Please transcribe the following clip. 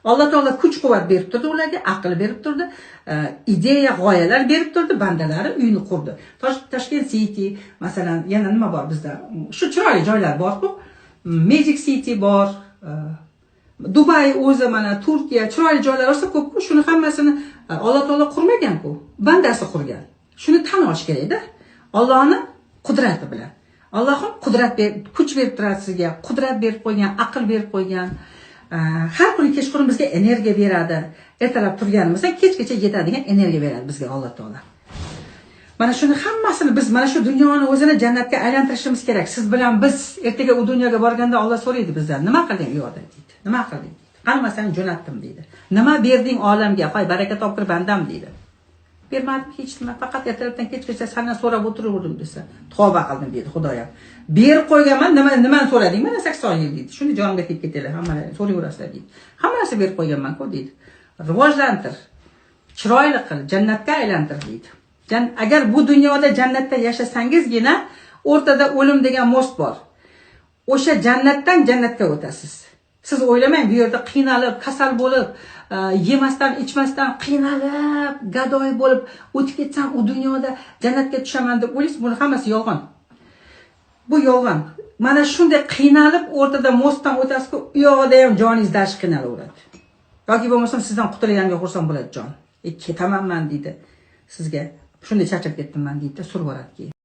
Alloh taolo kuch-quvvat berib turdi ularga, aql berib turdi, ideya, g'oyalar berib turdi, bandalari uyini qurdi. Tashkent City, masalan, yana nima bor bizda? Shu chiroyli joylar bor-ku. Magic City bor, Dubay o'zi, mana Turkiya, chiroyli joylar olsa ko'p-ku. Shuni hammasini Alloh taolo qurmagan-ku, bandasi qurgan. Shuni tan olish kerak-da. Allohning qudrati bilan. Allohim qudrat berib, kuch berib turadi sizga, qudrat berib qo'ygan, aql berib qo'ygan. Har kuni kechqurun bizga energiya beradi. Ertalab turganimizda kechgacha yetadigan energiya beradi bizga Alloh taolo. Mana shuni hammasini biz mana shu dunyoni o'zini jannatga aylantirishimiz kerak. Siz bilan biz ertaga u dunyoga borganda Alloh so'raydi bizdan, nima qilding u yoqda deydi. Nima qilding? Qani seni jo'natdim deydi. Nima berding olamga? Qo'y baraka topgir bandam deydi. Bermadim hech nima, faqat ertalabdan kechgacha sendan so'rab o'tirdim desa, tavba qildim deydi Xudoyam. Berib qo'yganman, nimani so'rading? Mana 80 yil deydi. Shuni jonimga tegib ketdilar, hammalar so'rayverasizlar deydi. Hamma narsa berib qo'yganman-ku deydi. Rivojlantir, chiroyli qil, jannatga aylantir deydi. Agar bu dunyoda jannatda yashasangizgina o'rtada o'lim degan most bor. O'sha jannatdan jannatga o'tasiz. Siz o'ylamang, bu yerda qiynalib, kasal bo'lib, yemasdan, ichmasdan qiynalib, gadoy bo'lib o'tib ketsam, u dunyoda jannatga tushaman deb o'ylaysiz, buni hammasi yolg'on. Bu yolg'on. Mana shunday qiynalib o'rtada mostdan o'tasiz-ku, u yoqda ham joningiz dash qiynalaveradi. Yoki bo'lmasa sizdan qutulganimga xursand bo'ladi jon. Ketamanman deydi sizga. Shunday charchab ketdim men deydi, surib boradi keyin.